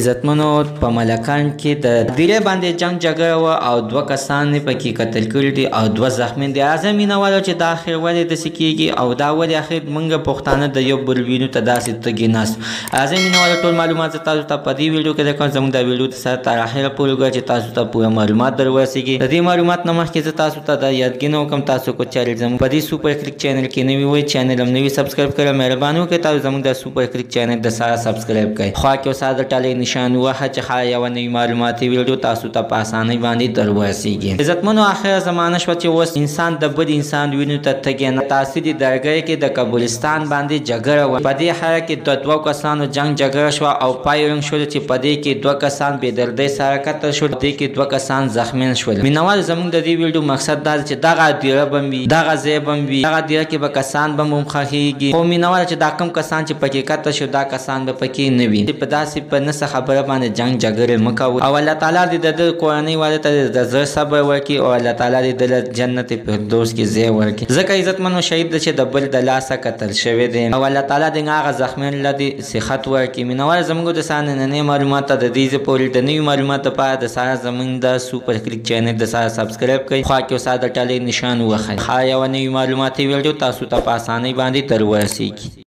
عزتمنو په ملکان کې د دیره باندې جنگ جګړه و او دوه کسان پکې قتل کړي دي او دوه زخمی دي. اعظم مینوالو چې د اخر ولې داسې کېږي او دا ولې اخر موږ پښتانه د یو بل وینو ته داسې تږي ناست. اعظم مینوالو ټول معلومات زه تاسو ته په دې ویډیو کې درکوم. زموږ دا ویډیو سره تر اخره پورې وګورئ چې تاسو ته پوره معلومات در ورسېږي. د دې معلومات نه مخکې زه تاسو ته دا یادګینه وکړم تاسو کو چارې زموږ په دې سوپر کلیک چینل کې نوي وئ چینل هم نوي سبسکرایب کړئ. مهرباني وکړئ تاسو زموږ د سوپر کلیک چینل د سره سبسکرایب کړئ. خوا کې اوس د ټالۍ نشان ووهه چې ښایي یوه نوي معلوماتي ویډیو تاسو ته په اسانۍ باندې در ورسېږي. عزتمنو آخره زمانه شوه چې اوس انسان د بل انسان وینو ته تږی نه. تاسو دې درګۍ کې د کابلستان باندې جګړه وه. په دې حال کې د دوو کسانو جنګ جګړه شوه او پای رنګ شول چې په دې کې دوه کسان بې دردۍ سره قتل شول. په دې کې دوه کسان زخمیان شول. مینوال زموږ د دې ویډیو مقصد دا چې دغه دیره به هم وي، دغه ځای به هم وي، دغه دیره کې به کسان به هم ښخېږي. خو مینوال چې دا کوم کسان چې پکې قتل شو دا کسان به پکې نه وي. په داسې په نسه خبره باندې جنګ جګړې مه کوئ او الله تعالی دې د ده کورنۍ والو ته د زړه صبر ورکړي او الله تعالی دې ده له جنت فردوس کې ځای ورکړي. ځکه عزتمنو شهید ده چې د بل د لاسه قتل شوی دی او الله تعالی دې هغه زخمیانو له دې صحت ورکړي. مینوال زموږ د سره نننۍ معلومات ته د دې ځای پورې د نوي معلوماتو لپاره د سره زموږ د سوپر کلیک چینل د سره سبسکرایب کړئ. خوا کې اوس د ټالۍ نشان ووهئ. ښایي یوه نوي معلوماتي ویډیو تاسو ته په اسانۍ باندې در ورسېږي.